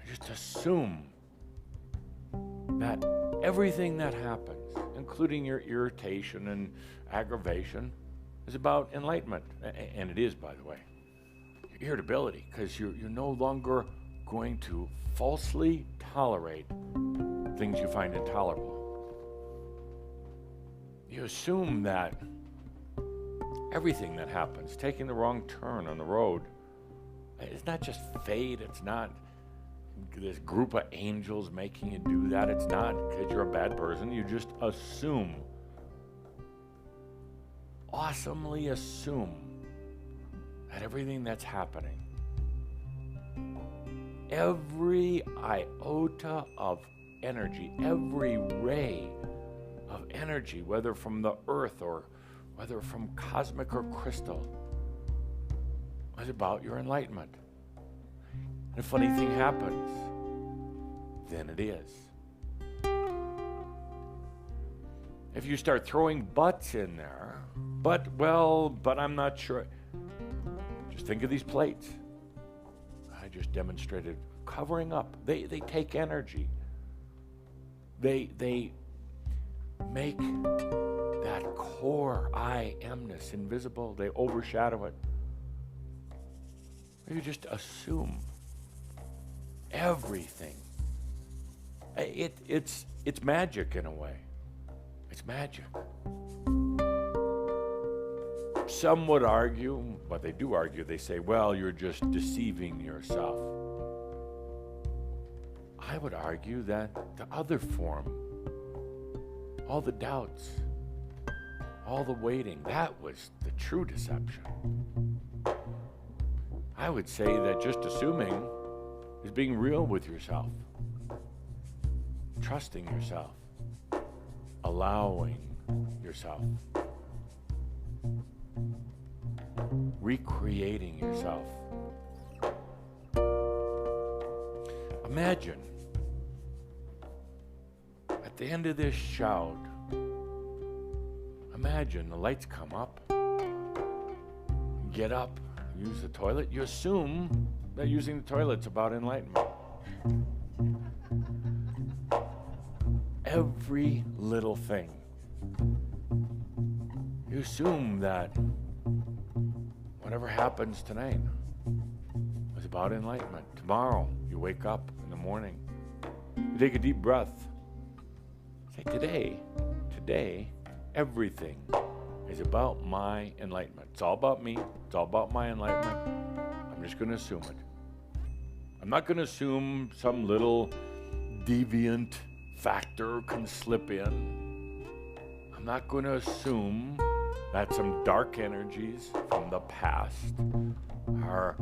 just assume that everything that happens, including your irritation and aggravation, is about enlightenment. And it is, by the way. Your irritability, because you're no longer going to falsely tolerate things you find intolerable. You assume that everything that happens, taking the wrong turn on the road, it's not just fate, it's not this group of angels making you do that, it's not because you're a bad person, you just assume, awesomely assume that everything that's happening, every iota of energy, every ray of energy, whether from the earth or whether from cosmic or crystal, is about your enlightenment. And a funny thing happens, then it is. If you start throwing buts in there, but I'm not sure. Just think of these plates. I just demonstrated covering up. They take energy. They make that core I amness invisible. They overshadow it. You just assume everything. It's magic in a way. It's magic. Some would argue, but they do argue, they say, well, you're just deceiving yourself. I would argue that the other form, all the doubts, all the waiting, that was the true deception. I would say that just assuming is being real with yourself, trusting yourself, allowing yourself, recreating yourself. Imagine at the end of this shout, imagine the lights come up, get up, use the toilet. You assume that using the toilet's about enlightenment. Every little thing. You assume that whatever happens tonight is about enlightenment. Tomorrow, you wake up in the morning, you take a deep breath. Say, today, everything is about my enlightenment. It's all about me. It's all about my enlightenment. I'm just going to assume it. I'm not going to assume some little deviant factor can slip in. I'm not going to assume that some dark energies from the past are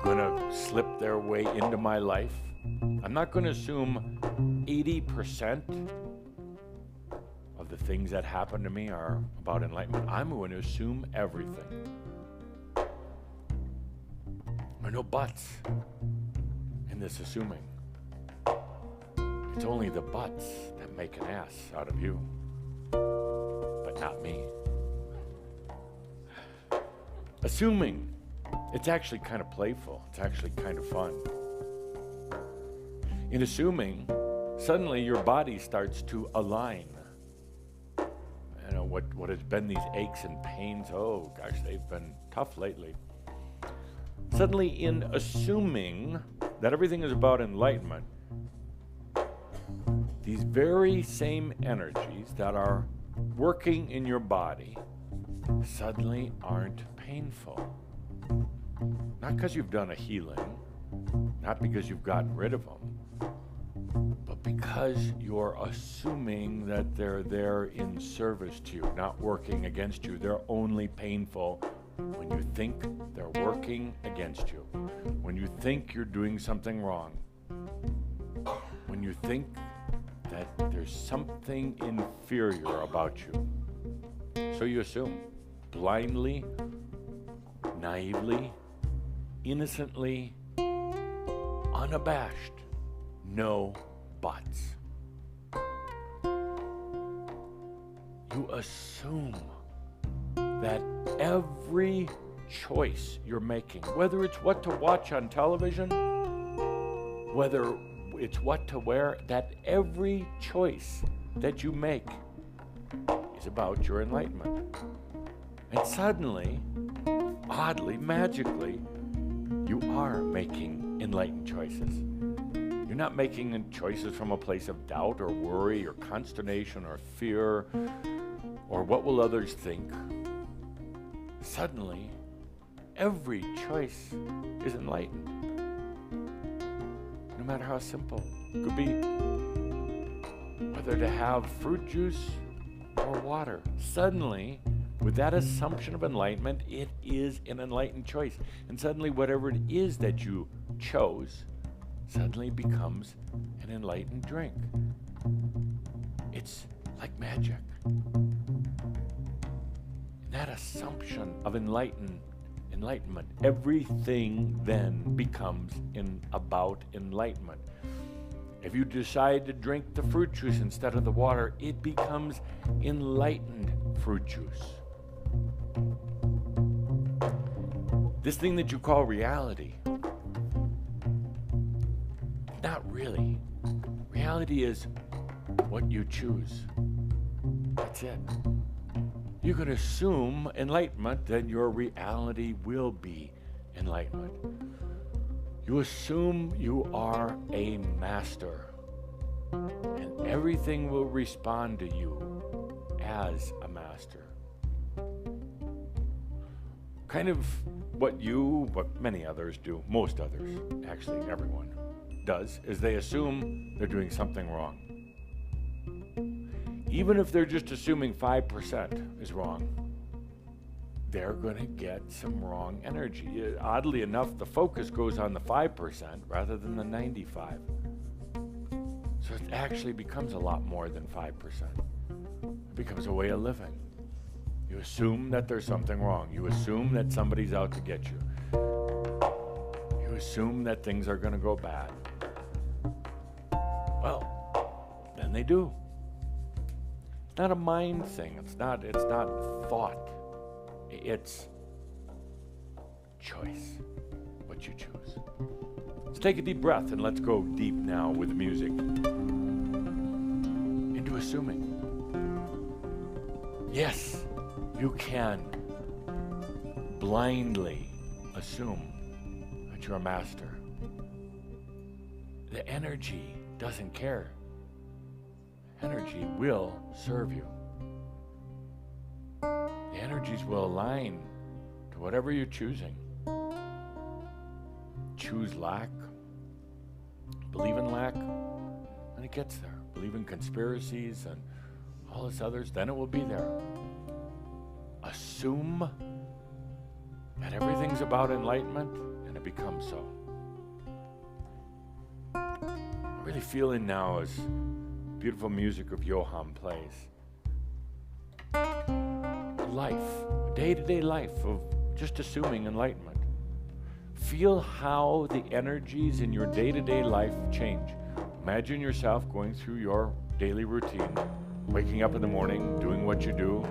going to slip their way into my life. I'm not going to assume 80% of the things that happen to me are about enlightenment. I'm going to assume everything. There are no buts in this assuming. It's only the buts that make an ass out of you, but not me. Assuming, it's actually kind of playful. It's actually kind of fun. In assuming, suddenly your body starts to align. You know, what has been these aches and pains, oh gosh, they've been tough lately. Suddenly, in assuming that everything is about enlightenment, these very same energies that are working in your body suddenly aren't painful. Not because you've done a healing, not because you've gotten rid of them, but because you're assuming that they're there in service to you, not working against you. They're only painful when you think they're working against you, when you think you're doing something wrong, when you think that there's something inferior about you. So you assume, blindly, naively, innocently, unabashed, no buts. You assume that every choice you're making, whether it's what to watch on television whether it's what to wear, that every choice that you make is about your enlightenment. And suddenly, oddly, magically, you are making enlightened choices. You're not making choices from a place of doubt or worry or consternation or fear or what will others think. Suddenly, every choice is enlightened. No matter how simple. It could be whether to have fruit juice or water. Suddenly, with that assumption of enlightenment, it is an enlightened choice. And suddenly, whatever it is that you chose suddenly becomes an enlightened drink. It's like magic. That assumption of enlightenment, everything then becomes about enlightenment. If you decide to drink the fruit juice instead of the water, it becomes enlightened fruit juice. This thing that you call reality, not really. Reality is what you choose. That's it. You can assume enlightenment, then your reality will be enlightenment. You assume you are a master, and everything will respond to you as a master. Kind of what many others do, most others, actually everyone does, is they assume they're doing something wrong. Even if they're just assuming 5% is wrong, they're going to get some wrong energy. Oddly enough, the focus goes on the 5% rather than the 95%. So it actually becomes a lot more than 5%. It becomes a way of living. You assume that there's something wrong. You assume that somebody's out to get you. You assume that things are going to go bad. Well, then they do. It's not a mind thing. It's not thought. It's choice, what you choose. Let's take a deep breath and let's go deep now with the music into assuming. Yes, you can blindly assume that you're a master. The energy doesn't care. Energy will serve you. The energies will align to whatever you're choosing. Choose lack, believe in lack, and it gets there. Believe in conspiracies and all this others, then it will be there. Assume that everything's about enlightenment, and it becomes so. I'm really feeling now as beautiful music of Johann plays. Life, day-to-day life of just assuming enlightenment. Feel how the energies in your day-to-day life change. Imagine yourself going through your daily routine, waking up in the morning, doing what you do.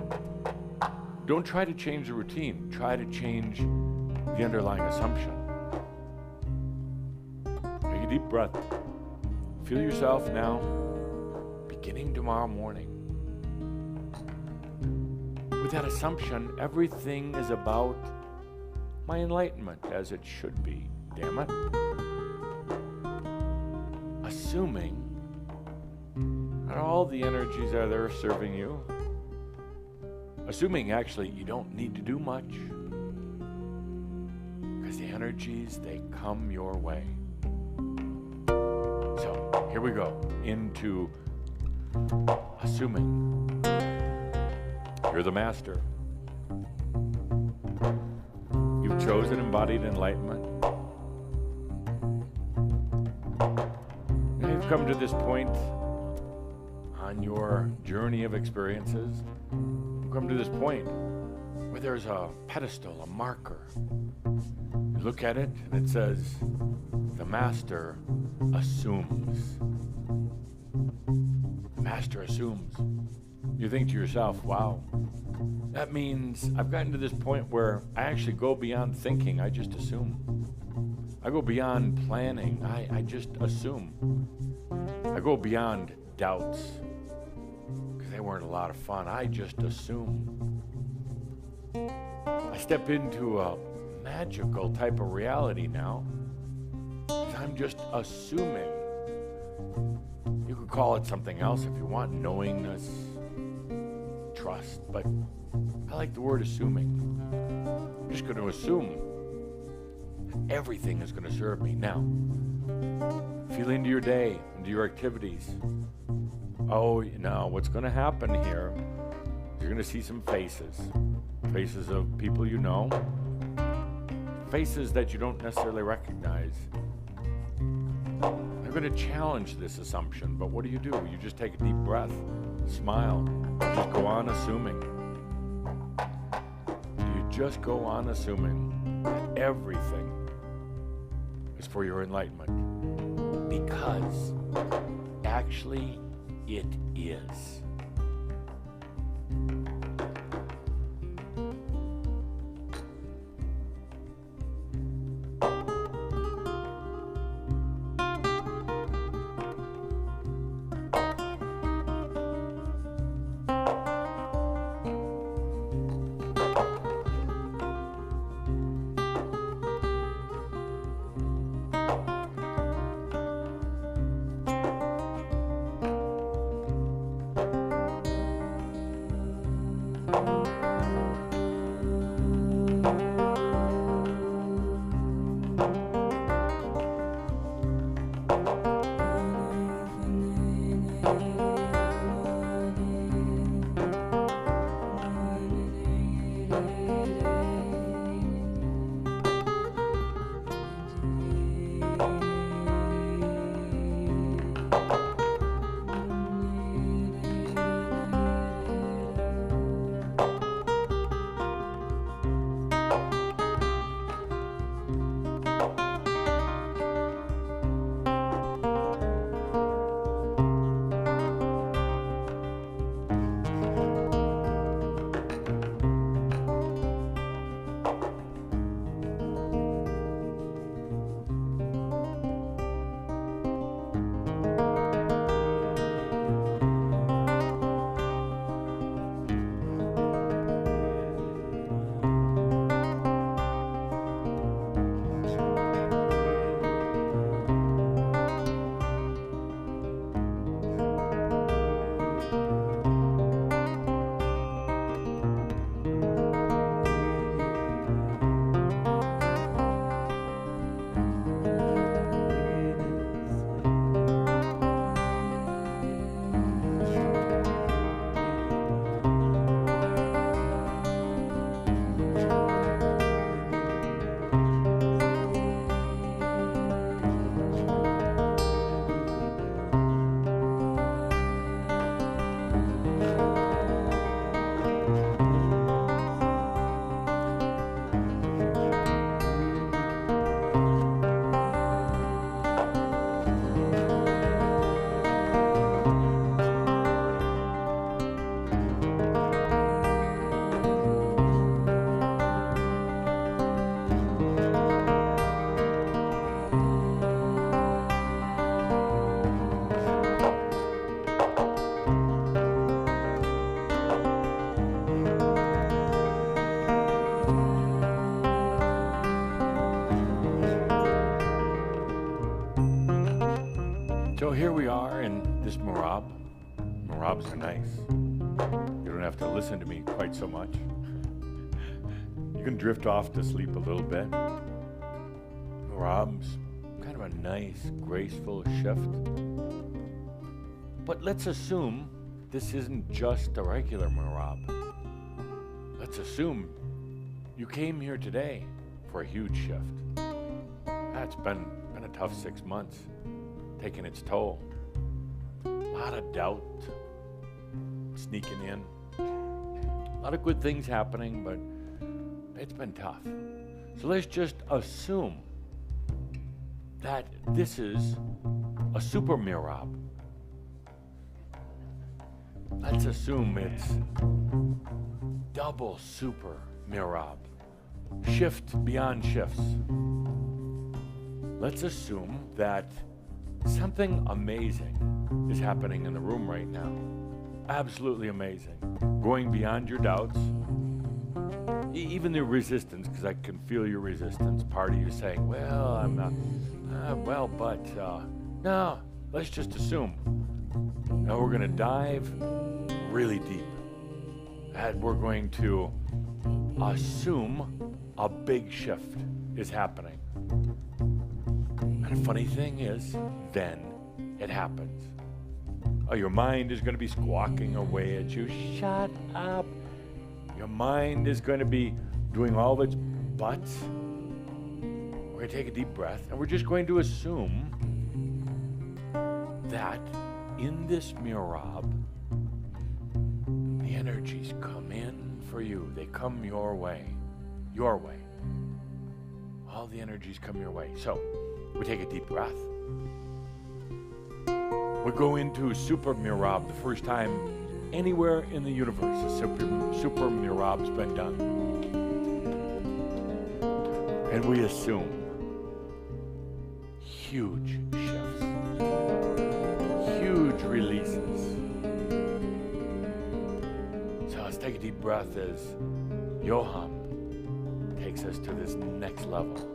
Don't try to change the routine. Try to change the underlying assumption. Take a deep breath. Feel yourself now, beginning tomorrow morning. With that assumption, everything is about my enlightenment, as it should be, damn it. Assuming that all the energies are there serving you. Assuming, actually, you don't need to do much. Because the energies, they come your way. So, here we go, into assuming. You're the master. You've chosen embodied enlightenment. Now you've come to this point on your journey of experiences. You've come to this point where there's a pedestal, a marker. You look at it and it says, the master assumes. The master assumes. You think to yourself, wow, that means I've gotten to this point where I actually go beyond thinking. I just assume. I go beyond planning. I just assume. I go beyond doubts, because they weren't a lot of fun. I just assume. I step into a magical type of reality now, because I'm just assuming. You could call it something else if you want, knowingness, trust, but I like the word assuming. I'm just going to assume that everything is going to serve me. Now, feel into your day, into your activities. Oh, now what's going to happen here, you're going to see some faces. Faces of people you know. Faces that you don't necessarily recognize. They're going to challenge this assumption, but what do? You just take a deep breath, smile, just go on assuming. You just go on assuming that everything is for your enlightenment, because actually it is. So here we are in this Merabh. Merabhs are nice. You don't have to listen to me quite so much. You can drift off to sleep a little bit. Merabh's kind of a nice, graceful shift. But let's assume this isn't just a regular Merabh. Let's assume you came here today for a huge shift. It's been a tough 6 months. Taking its toll. A lot of doubt sneaking in. A lot of good things happening, but it's been tough. So let's just assume that this is a super Merabh. Let's assume it's double super Merabh. Shift beyond shifts. let's assume that something amazing is happening in the room right now. Absolutely amazing. Going beyond your doubts, even the resistance, because I can feel your resistance. Part of you saying, well, I'm not, no, let's just assume. Now we're going to dive really deep. And we're going to assume a big shift is happening. And the funny thing is, then it happens. Oh, your mind is going to be squawking away at you. Shut up. Your mind is going to be doing all of its butts. We're going to take a deep breath, and we're just going to assume that in this Merabh, the energies come in for you. They come your way. Your way. All the energies come your way. So, we take a deep breath. We go into Super Merabh the first time anywhere in the universe. A super Merabh's been done. And we assume huge shifts, huge releases. So let's take a deep breath as Johann takes us to this next level.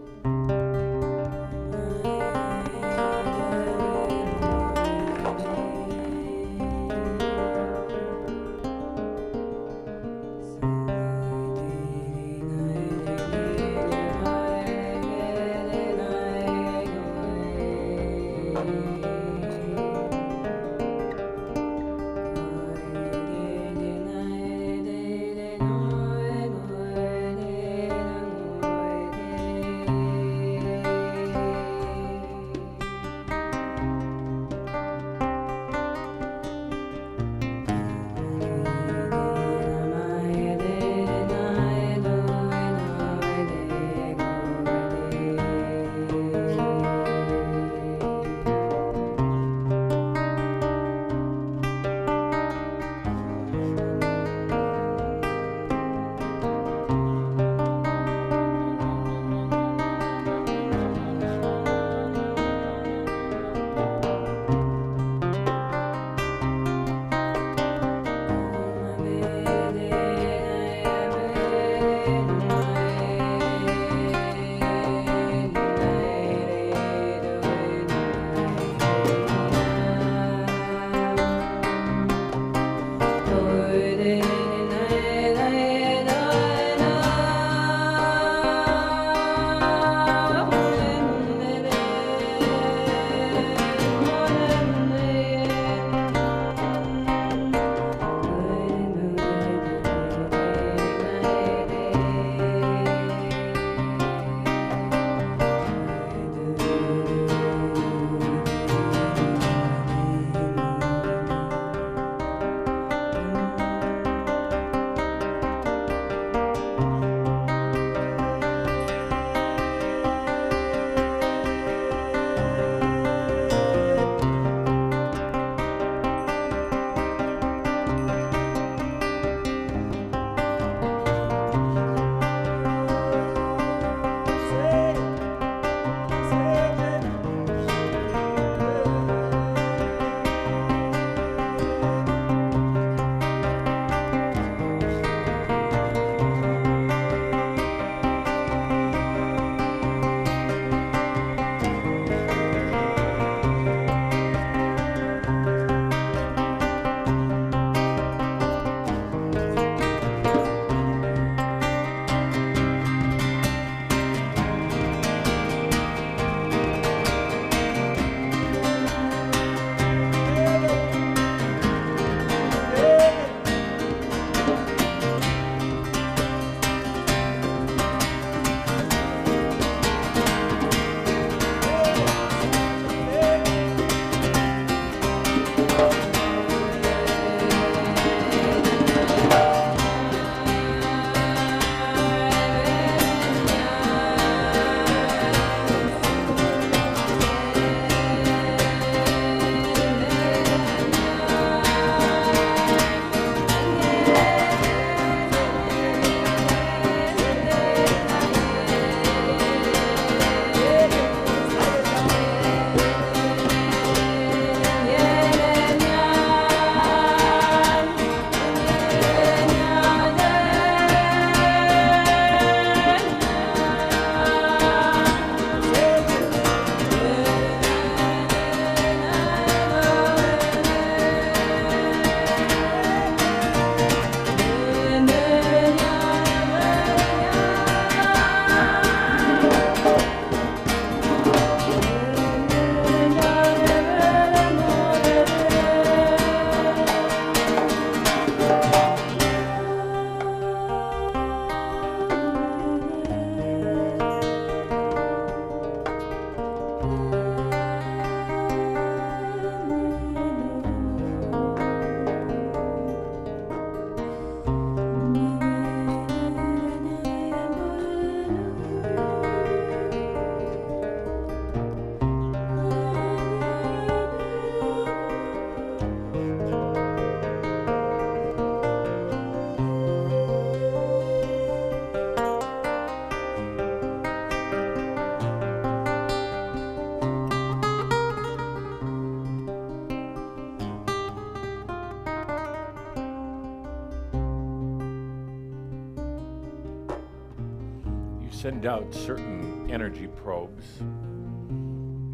send out certain energy probes.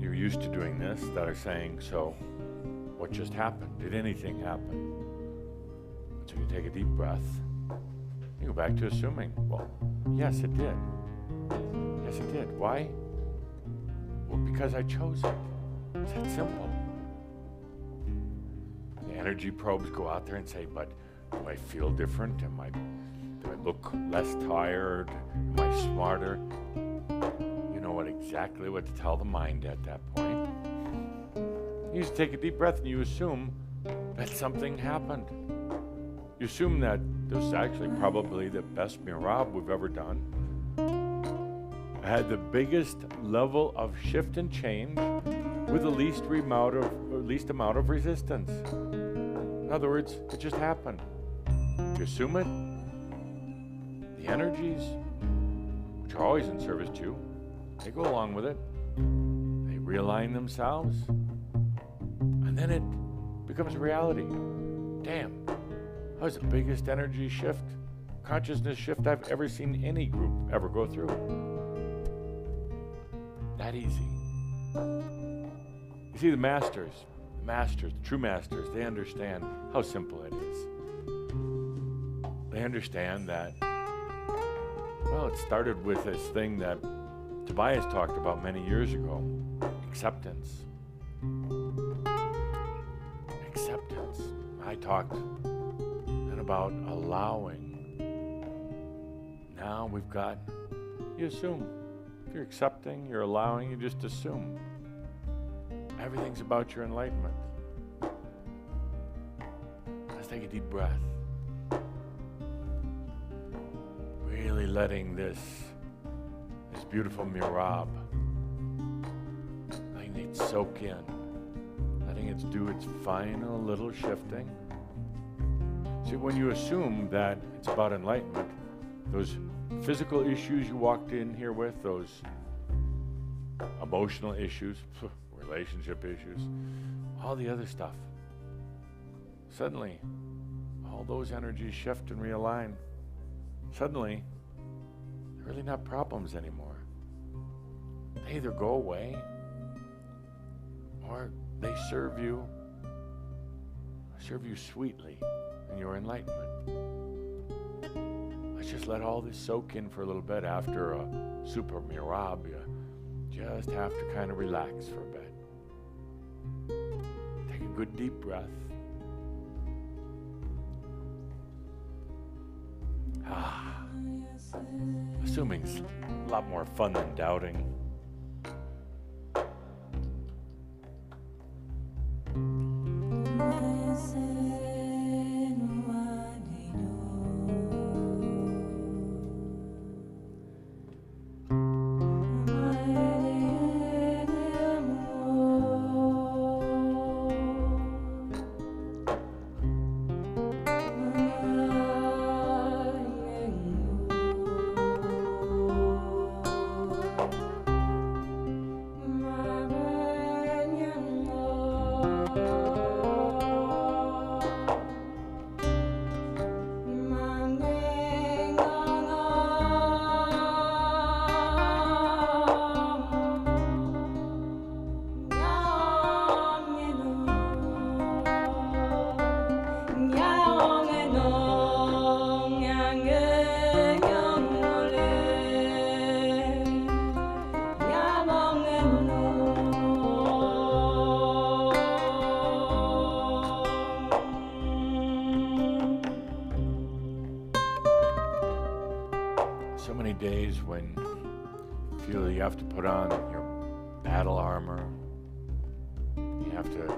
You're used to doing this, that are saying, so what just happened? Did anything happen? So you take a deep breath. You go back to assuming, well, yes, it did. Yes, it did. Why? Well, because I chose it. It's that simple. The energy probes go out there and say, but do I feel different? Do I look less tired? Am I smarter? You know exactly what to tell the mind at that point. You just take a deep breath and you assume that something happened. You assume that this is actually probably the best Merabh we've ever done. I had the biggest level of shift and change with the least amount of resistance. In other words, it just happened. You assume it. The energies, which are always in service to you, they go along with it. They realign themselves. And then it becomes a reality. Damn, that was the biggest energy shift, consciousness shift I've ever seen any group ever go through. That easy. You see, the masters, the true masters, they understand how simple it is. They understand that, well, it started with this thing that Tobias talked about many years ago, acceptance. Acceptance. I talked then about allowing. Now we've got, you assume. If you're accepting, you're allowing, you just assume. Everything's about your enlightenment. Let's take a deep breath. Really letting this beautiful Merabh, letting it soak in, letting it do its final little shifting. See, when you assume that it's about enlightenment, those physical issues you walked in here with, those emotional issues, relationship issues, all the other stuff, suddenly all those energies shift and realign. Suddenly, they're really not problems anymore. They either go away or they serve you sweetly in your enlightenment. Let's just let all this soak in for a little bit. After a super Merabh, you just have to kind of relax for a bit. Take a good deep breath. Assuming's a lot more fun than doubting. So many days when you feel you have to put on your battle armor. You have to,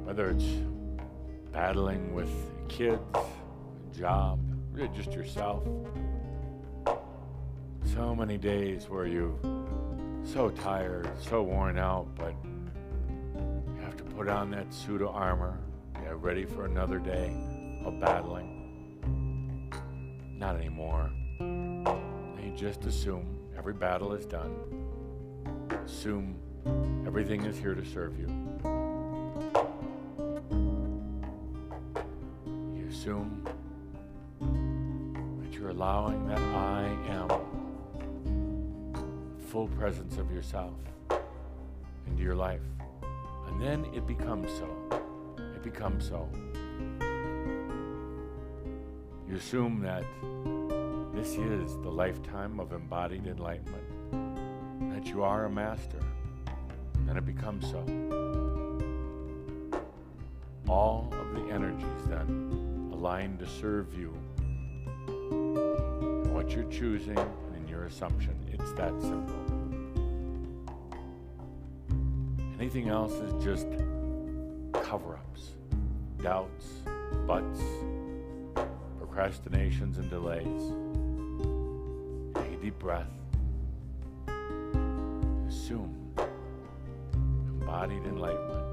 whether it's battling with kids, a job, really just yourself. So many days where you're so tired, so worn out, but you have to put on that suit of armor, get ready for another day of battling. Not anymore. You just assume every battle is done. Assume everything is here to serve you. You assume that you're allowing that I am full presence of yourself into your life. And then it becomes so. It becomes so. You assume that this is the lifetime of embodied enlightenment, that you are a master, and it becomes so. All of the energies then align to serve you in what you're choosing and in your assumption. It's that simple. Anything else is just cover-ups, doubts, buts, procrastinations, and delays. Take a deep breath. Assume embodied enlightenment.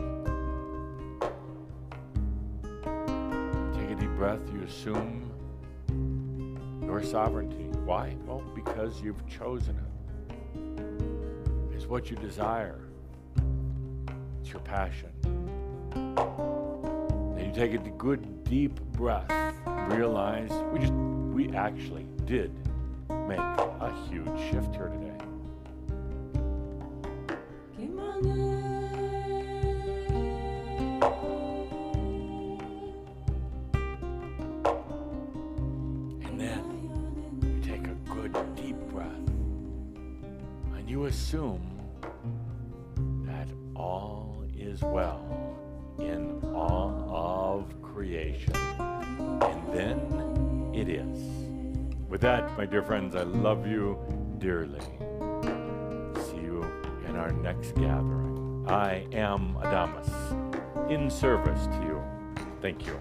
Take a deep breath. You assume your sovereignty. Why? Well, because you've chosen it. It's what you desire. It's your passion. Then you take a good deep breath. Realize we actually did make a huge shift here today. And then you take a good deep breath and you assume that all is well in all of creation. And then it is. With that, my dear friends, I love you dearly. See you in our next gathering. I am Adamus, in service to you. Thank you.